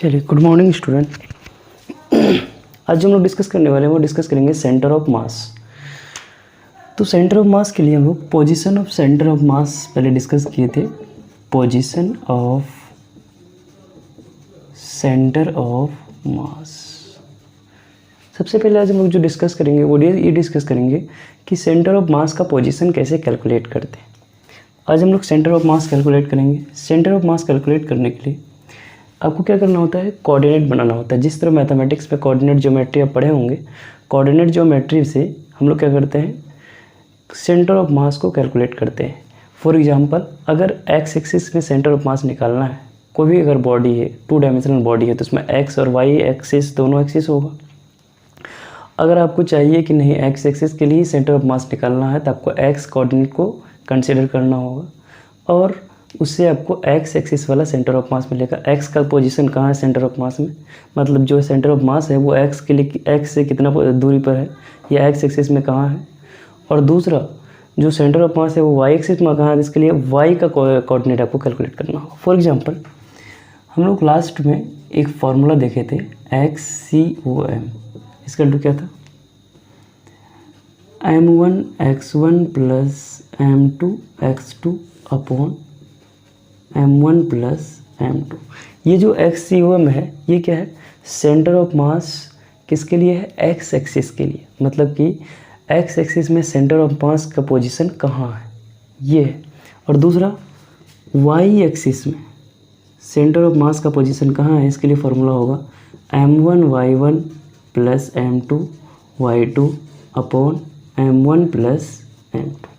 चलिए, good morning student. आज जो हम लोग डिस्कस करने वाले हैं वो डिस्कस करेंगे सेंटर ऑफ मास। तो सेंटर ऑफ मास के लिए हम लोग position of centre of mass पहले डिस्कस किए थे। Position of centre of mass, सबसे पहले आज हम लोग जो डिस्कस करेंगे वो ये डिस्कस करेंगे कि सेंटर ऑफ मास का पोजीशन कैसे कैलकुलेट करते हैं। आज हम लोग सेंटर ऑफ मास कैलकुलेट करेंगे। सेंटर ऑफ मास कैलकुलेट करने के लिए आपको क्या करना होता है, कोऑर्डिनेट बनाना होता है। जिस तरह मैथमेटिक्स में कोऑर्डिनेट ज्योमेट्री आप पढ़े होंगे, कोऑर्डिनेट ज्योमेट्री से हम लोग क्या करते हैं, सेंटर ऑफ मास को कैलकुलेट करते हैं। फॉर एग्जांपल, अगर एक्स एक्सिस में सेंटर ऑफ मास निकालना है, कोई भी अगर बॉडी है, 2 डायमेंशनल बॉडी है, तो उसमें एक्स और वाई एक्सिस दोनों एक्सिस होगा। अगर आपको चाहिए कि नहीं एक्स एक्सिस के लिए सेंटर ऑफ मास निकालना है, तो आपको एक्स कोऑर्डिनेट को कंसिडर करना होगा और उससे आपको एक्स एक्सिस वाला सेंटर ऑफ मास मिलेगा। एक्स का पोजीशन कहाँ है सेंटर ऑफ मास में, मतलब जो सेंटर ऑफ मास है वो एक्स के लिए एक्स से कितना दूरी पर है या एक्स एक्सिस में कहाँ है। और दूसरा जो सेंटर ऑफ मास है वो वाई एक्सिस में कहाँ है, इसके लिए वाई का कोऑर्डिनेट आपको कैलकुलेट करना होगा। फॉर एग्जांपल, हम लोग लास्ट में एक फार्मूला देखे थे XCOM। इसका टू क्या था, M1 x1 plus M2 x2 upon M1 plus M2। ये जो XCOM है ये क्या है, सेंटर ऑफ मास किसके लिए है, एक्स एक्सिस के लिए। मतलब कि एक्स एक्सिस में सेंटर ऑफ मास का पोजीशन कहाँ है, ये है। और दूसरा वाई एक्सिस में सेंटर ऑफ मास का पोजीशन कहाँ है, इसके लिए फार्मूला होगा M1 y1 plus M2 y2 upon M1 plus M2।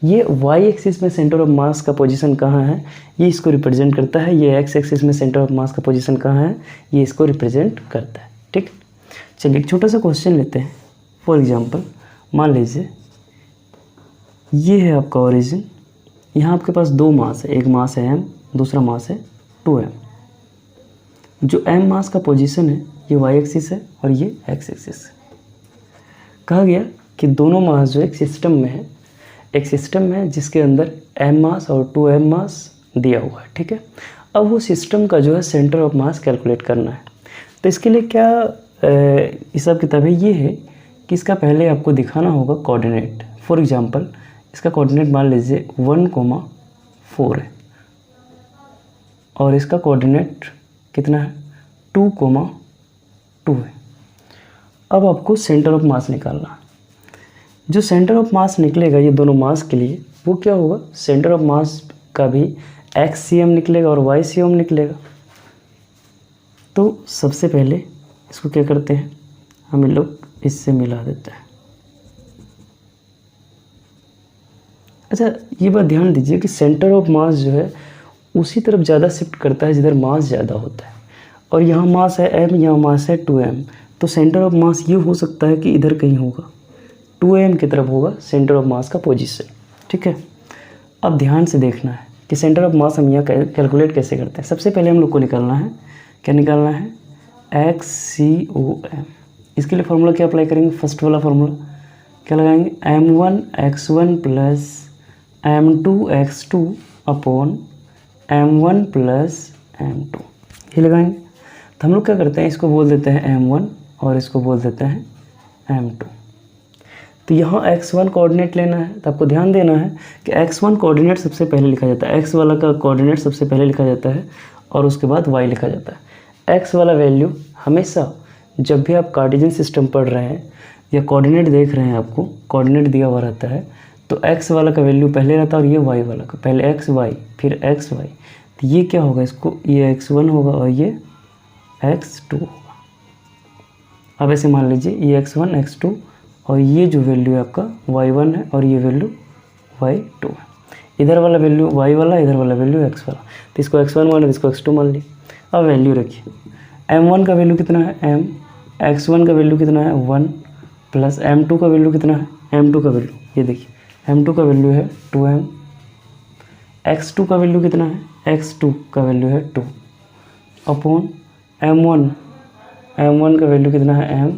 ये वाई एक्सिस में सेंटर ऑफ मास का पोजीशन कहाँ है, ये इसको रिप्रेजेंट करता है। ये एक्स एक्सिस में सेंटर ऑफ मास का पोजीशन कहाँ है, ये इसको रिप्रेजेंट करता है। ठीक, चलिए एक छोटा सा क्वेश्चन लेते हैं। फॉर एग्जांपल, मान लीजिए ये है आपका ओरिजिन, यहाँ आपके पास 2 मास है, एक मास है m, दूसरा मास है 2m। जो m मास का पोजीशन है ये वाई एक्सिस है और ये एक्स एक्सिस है। कहा गया कि दोनों मास जो एक सिस्टम में है, एक सिस्टम है जिसके अंदर m मास और 2m मास दिया हुआ है। ठीक है, अब वो सिस्टम का जो है सेंटर ऑफ मास कैलकुलेट करना है। तो इसके लिए क्या हिसाब किताब है, ये है कि इसका पहले आपको दिखाना होगा कोऑर्डिनेट। फॉर एग्जांपल, इसका कोऑर्डिनेट मान लीजिए 1,4 है और इसका कोऑर्डिनेट कितना है 2,2 है। अब आपको सेंटर ऑफ मास निकालना है। जो सेंटर ऑफ मास निकलेगा ये दोनों मास के लिए, वो क्या होगा, सेंटर ऑफ मास का भी XCM निकलेगा और YCM निकलेगा। तो सबसे पहले इसको क्या करते हैं, हम लोग इससे मिला देते हैं। अच्छा, ये बात ध्यान दीजिए कि सेंटर ऑफ मास जो है उसी तरफ ज़्यादा शिफ्ट करता है जिधर मास ज़्यादा होता है। और यहाँ मास है m, यहाँ मास है 2m, तो सेंटर ऑफ मास ये हो सकता है कि इधर कहीं होगा, 2m की तरफ होगा सेंटर ऑफ मास का पोजीशन। ठीक है, अब ध्यान से देखना है कि सेंटर ऑफ मास हम यहाँ कैलकुलेट कैसे करते हैं। सबसे पहले हम लोग को निकालना है, क्या निकालना है, XCOM। इसके लिए फार्मूला क्या अप्लाई करेंगे, फर्स्ट वाला फार्मूला क्या लगाएंगे, M1 x1 plus M2 x2 upon M1 plus M2, ये लगाएंगे। तो हम लोग क्या करते हैं, इसको बोल देते हैं M1 और इसको बोल देते हैं M2। तो यहाँ x1 कोऑर्डिनेट लेना है, तो आपको ध्यान देना है कि x1 कोऑर्डिनेट सबसे पहले लिखा जाता है, x वाला का कोऑर्डिनेट सबसे पहले लिखा जाता है और उसके बाद y लिखा जाता है। x वाला वैल्यू हमेशा जब भी आप कार्टेशियन सिस्टम पढ़ रहे हैं या कोऑर्डिनेट देख रहे हैं, आपको कोऑर्डिनेट दिया हुआ रहता है, तो x वाला का वैल्यू पहले रहता है और ये y वाला का पहले xy फिर xy। तो ये क्या होगा, इसको ये x1 होगा और ये x2 होगा। अब ऐसे मान लीजिए ये x1 x2 और ये जो वैल्यू है आपका y1 है और ये वैल्यू y2 है। इधर वाला वैल्यू y वाला, इधर वाला वैल्यू x वाला, तो इसको x1 मान लिया, इसको x2 मान लिया। अब वैल्यू रखिए, m1 का वैल्यू कितना है m, x1 का वैल्यू कितना है 1 प्लस m2 का वैल्यू कितना है, m2 का वैल्यू ये देखिए m2 का वैल्यू है 2m, x2 का वैल्यू कितना है, x2 का वैल्यू है 2 अपॉन m1 का वैल्यू कितना है m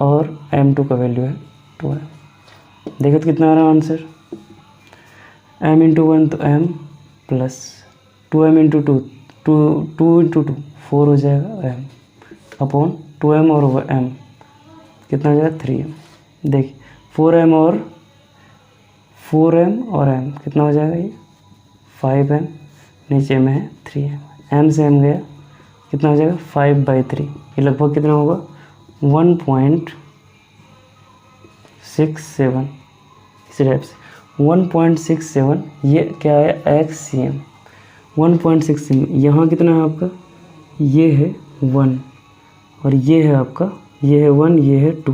और m2 का वैल्यू है 2m। देखो तो कितना आ रहा है आंसर, m इंटू 1 तो m plus 2m into 2 2 into 2 4 हो जाएगा m अपॉन 2m और m कितना हो जाएगा 3m। देखिए 4m और m कितना हो जाएगा ये 5m, नीचे में है 3m, m से m गया कितना हो जाएगा 5/3, ये लगभग कितना होगा 1.67, इस टाइप से 1.67, ये क्या है XCM 1.67। यहाँ कितना है आपका, ये है 1 और ये है आपका, ये है 1 ये है 2,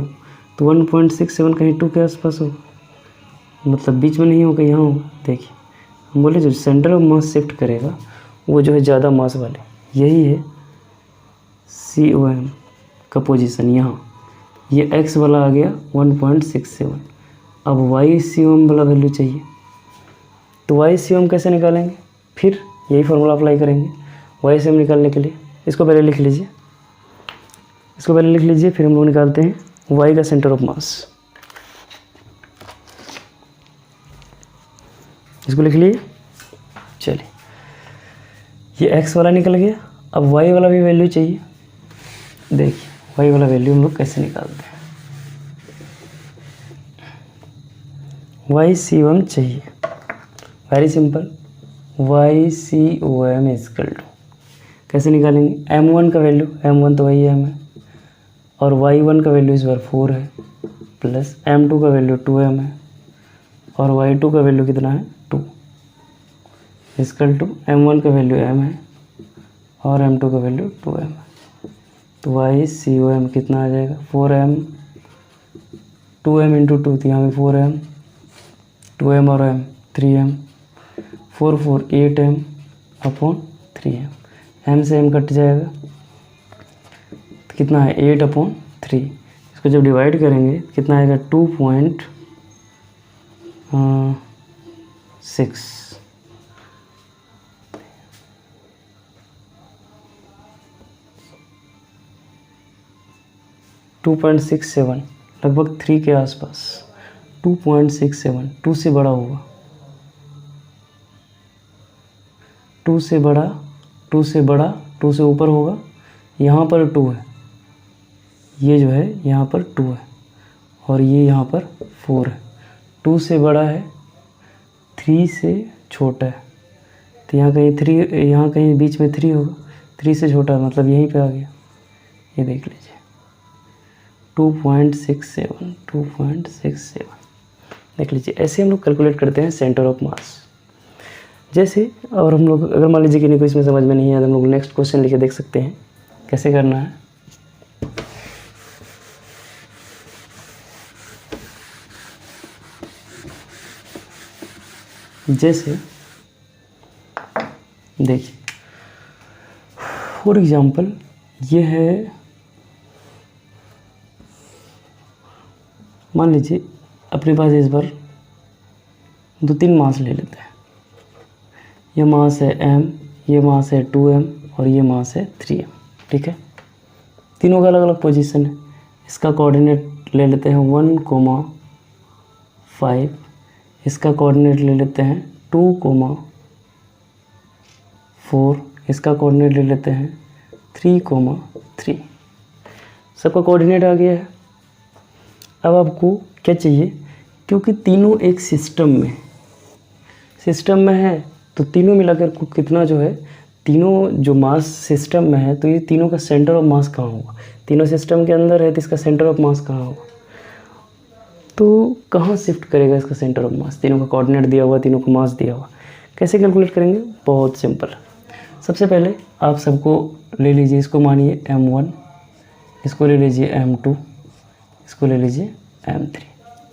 तो 1.67 कहीं 2 के आसपास हो, मतलब बीच में नहीं होगा, यहाँ होगा। देखिए हम बोले जो सेंटर ऑफ मास शिफ्ट करेगा वो जो है ज़्यादा मास वाले, यही है COM का पोजीशन। यहाँ ये x वाला आ गया 1.67। अब YCOM वाला वैल्यू चाहिए, तो YCOM कैसे निकालेंगे, फिर यही फार्मूला अप्लाई करेंगे YCOM निकालने के लिए। इसको पहले लिख लीजिए, फिर हम लोग निकालते हैं Y का सेंटर ऑफ मास। इसको लिख लिए, चलिए ये x वाला निकल गया। अब y वाला भी वैल्यू चाहिए। देखिए y वाला वैल्यू हम लोग कैसे निकालते हैं, YCOM चाहिए, very simple, YCOM equal to कैसे निकालेंगे, m1 का वैल्यू, m1 तो वही m है, और y1 का वैल्यू इस बार 4 है, प्लस m2 का वैल्यू 2m है, और y2 का वैल्यू कितना है 2, इक्वल टू m1 का वैल्यू m है और m2 का वैल्यू 2m है। तो YCOM कितना आ जाएगा 4m, 2m इंटू 2, तो यहाँ पे 4m, 2m और m 3m, 4 4 8m upon 3m, m से m कट जाएगा तो कितना है 8/3। इसको जब डिवाइड करेंगे कितना आएगा 2.6, 2.67, लगभग 3 के आसपास, 2.67, 2 से बड़ा होगा, 2 से बड़ा, 2 से बड़ा, 2 से ऊपर होगा। यहाँ पर 2 है, ये जो है यहाँ पर 2 है और ये यहाँ पर 4 है। 2 से बड़ा है, 3 से छोटा है, तो यहाँ कहीं 3, यहाँ कहीं बीच में 3 होगा, 3 से छोटा है, मतलब यहीं पे आ गया। ये देख लीजिए 2.67, 2.67 देख लीजिए। ऐसे हम लोग कैलकुलेट करते हैं सेंटर ऑफ मास। जैसे और हम लोग अगर मान लीजिए कि नहीं कोई इसमें समझ में नहीं आया तो हम लोग नेक्स्ट क्वेश्चन लिखे देख सकते हैं कैसे करना है। जैसे देखिए फॉर एग्जांपल ये है, मान लीजिए अपने पास इस बार 2-3 मास ले लेते हैं। ये मास है m, ये मास है 2m और ये मास है 3m, ठीक है। तीनों का अलग अलग पोजीशन है। इसका कोऑर्डिनेट ले लेते हैं 1,5, इसका कोऑर्डिनेट ले लेते हैं 2,4, इसका कोऑर्डिनेट ले लेते हैं 3,3। सबका कोऑर्डिनेट आ गया है। अब आपको क्या चाहिए, क्योंकि तीनों एक सिस्टम में है तो तीनों मिलाकर कितना जो है, तीनों जो मास सिस्टम में है तो ये तीनों का सेंटर ऑफ मास कहाँ होगा। तीनों सिस्टम के अंदर है तो इसका सेंटर ऑफ मास कहाँ होगा, तो कहाँ शिफ्ट करेगा इसका सेंटर ऑफ मास। तीनों का कोऑर्डिनेट दिया हुआ, तीनों का मास दिया हुआ, कैसे कैलकुलेट करेंगे, बहुत सिंपल। सबसे पहले आप सबको ले लीजिए, इसको मानिए m1, इसको ले लीजिए m2, इसको ले लीजिए m3,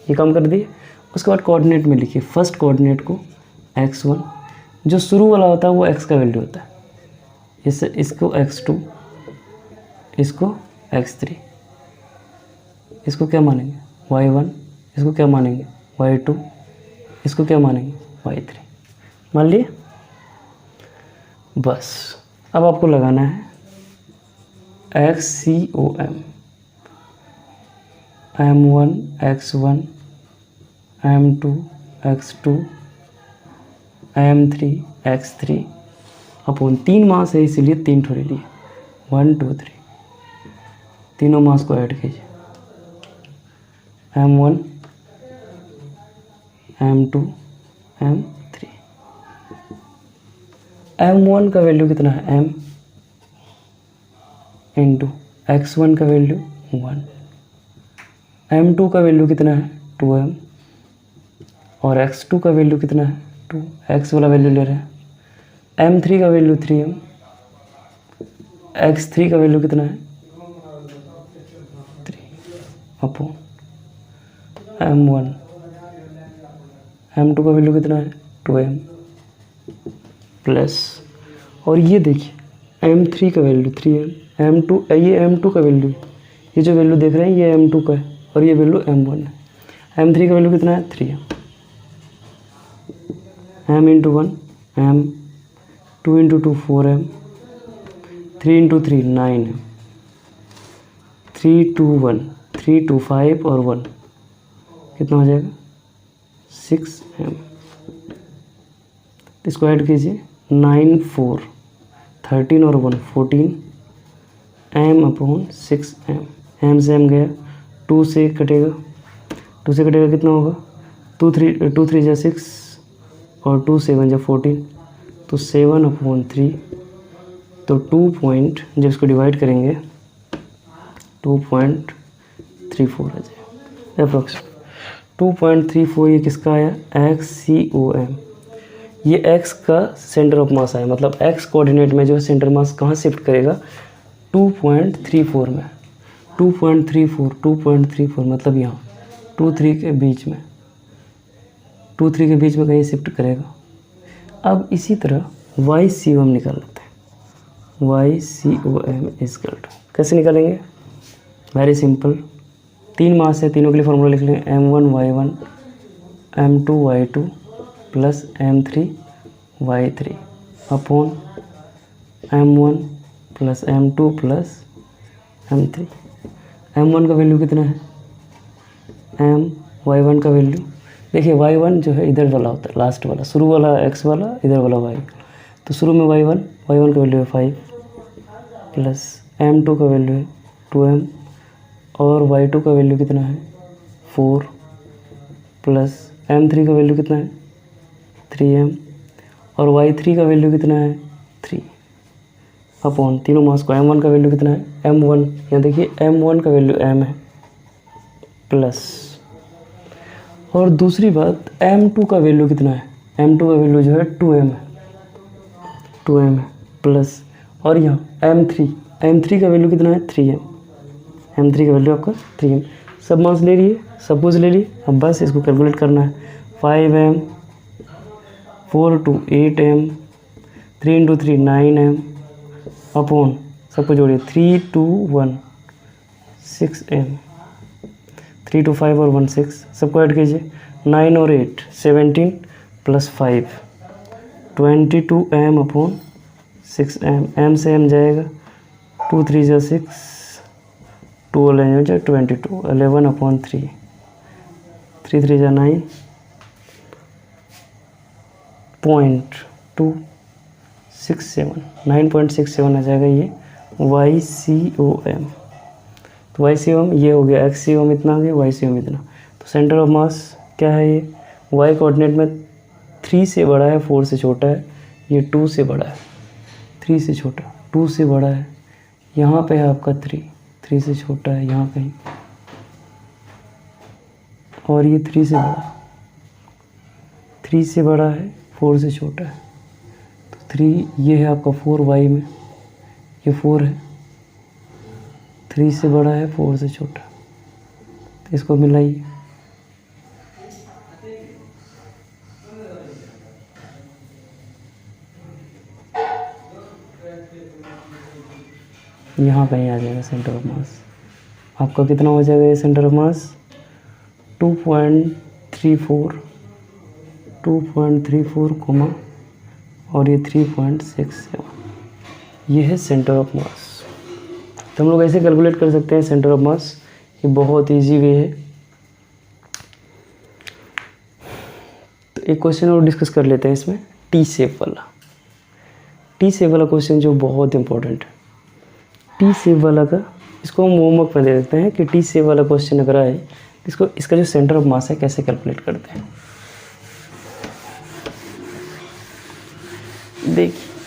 ये काम कर दिए। उसके बाद कोऑर्डिनेट में लिखिए, फर्स्ट कोऑर्डिनेट को x1, जो शुरू वाला होता है वो x का वैल्यू होता है, इसको x2, इसको x3, इसको क्या मानेंगे y1, इसको क्या मानेंगे y2, इसको क्या मानेंगे y3, मान लिए। बस अब आपको लगाना है XCOM, m1 x1, m2 x2, m3 x3 upon 3 मास है इसीलिए 3 ठो ले लिए, 1 2 3, तीनों मास को ऐड कीजिए, M1 M2 M3। M1 का वैल्यू कितना है, M इंटू x1 का वैल्यू 1, M2 का वैल्यू कितना है 2M, और x2 का वैल्यू कितना है 2, x वाला वैल्यू ले रहे हैं। M3 का वैल्यू 3M, x3 का वैल्यू कितना है 3 अपॉन M1, M2 का वैल्यू कितना है 2M प्लस, और ये देखिए M3 का वैल्यू 3M, M2 ये M2 का वैल्यू, ये जो वैल्यू देख रहे हैं ये M2 का है और ये वैल्यू M1 है। M3 का वैल्यू कितना है 3M, M into 1 M, 2 into 2 4M, 3 into 3 9M, 3 2 1, 3 2 5 और 1 कितना हो जाएगा 6M। इसको ऐड कीजिए, 9 4 13 और 1 14 M अपॉन 6M, M से M गया, 2 से कटेगा, 2 से कटेगा कितना होगा 2 3 जा 6 और 2 7 जा 14, तो 7 अपॉन 3, तो 2 पॉइंट जब इसको डिवाइड करेंगे 2.34 आ जाएगा अप्रोक्स 2.34। ये किसका आया XCOM, ये X का सेंटर ऑफ मास आया, मतलब X कोऑर्डिनेट में जो सेंटर मास कहाँ शिफ्ट करेगा 2.34 में, 2.34 मतलब यहाँ 2 3 के बीच में, 2 3 के बीच में कहीं शिफ्ट करेगा। अब इसी तरह YCOM निकाल लेते हैं, YCOM इक्वल टू कैसे निकालेंगे, वेरी सिंपल, 3 मास है, तीनों के लिए फॉर्मूला लिख लेंगे, M1 Y1 M2 Y2 plus M3 Y3 upon M1 plus M2 plus M3। M1 का वैल्यू कितना है M, Y1 का वैल्यू देखिए, Y1 जो है इधर वाला होता है, लास्ट वाला, शुरू वाला X वाला, इधर वाला Y, तो शुरू में Y1 का वैल्यू है 5 प्लस M2 का वैल्यू है 2M और Y2 का वैल्यू कितना है 4 प्लस M3 का वैल्यू कितना है 3M और Y3 का वैल्यू कितना है 3 अपॉन तीनों मास को, M1 का वैल्यू कितना है M1, यहाँ देखिए M1 का वैल्यू M है प्लस, और दूसरी बात M2 का वैल्यू कितना है, M2 का वैल्यू जो है 2M है प्लस, और यहाँ M3 का वैल्यू कितना है 3M, M3 का वैल्यू आपका 3M। सब मास ले लिए, सब कुछ ले लिए, अब बस इसको कैलकुलेट करना है, 5M 4 2 8M 3 into 3 9M upon सबको जोड़िए 3 2 1 6M, 3 2 5 और 1 6, सबको ऐड कीजिए, 9 और 8 17 plus 5 22M upon 6M, M से M जाएगा, 2 3 जा 6, 2 11 जा 22, 11 अपॉन 3, 3 3 जा 9 .267 9.67 आ जाएगा ये YCOM। तो YCOM ये हो गया, XCOM इतना आ गया, YCOM इतना। तो सेंटर ऑफ मास क्या है, ये Y कोऑर्डिनेट में 3 से बड़ा है, 4 से छोटा है, ये 2 से बड़ा है, 3 से छोटा, 2 से बड़ा है, यहाँ पे है आपका 3 से छोटा है यहाँ कहीं, और ये 3 से बड़ा, 3 से बड़ा है, 4 से छोटा है, तो 3 ये है आपका 4 Y में, ये 4 है, 3 से बड़ा है, 4 से छोटा, तो इसको मिलाइए, यहाँ कहीं आ जाएगा सेंटर ऑफ मास। आपका कितना हो जाएगा ये सेंटर ऑफ मास 2.34 कोमा और ये 3.67, ये है सेंटर ऑफ मास। तो हम लोग ऐसे कैलकुलेट कर सकते हैं सेंटर ऑफ मास, ये बहुत इजी वे है। तो एक क्वेश्चन और डिस्कस कर लेते हैं इसमें, टी शेप वाला क्वेश्चन जो बहुत इंपॉर्टेंट है। टी शेप वाला का, इसको हम होमवर्क में दे देते हैं कि टी शेप वाला क्वेश्चन अगर आए, इसको इसका जो सेंटर ऑफ मास है कैसे कैलकुलेट करते हैं। देखिए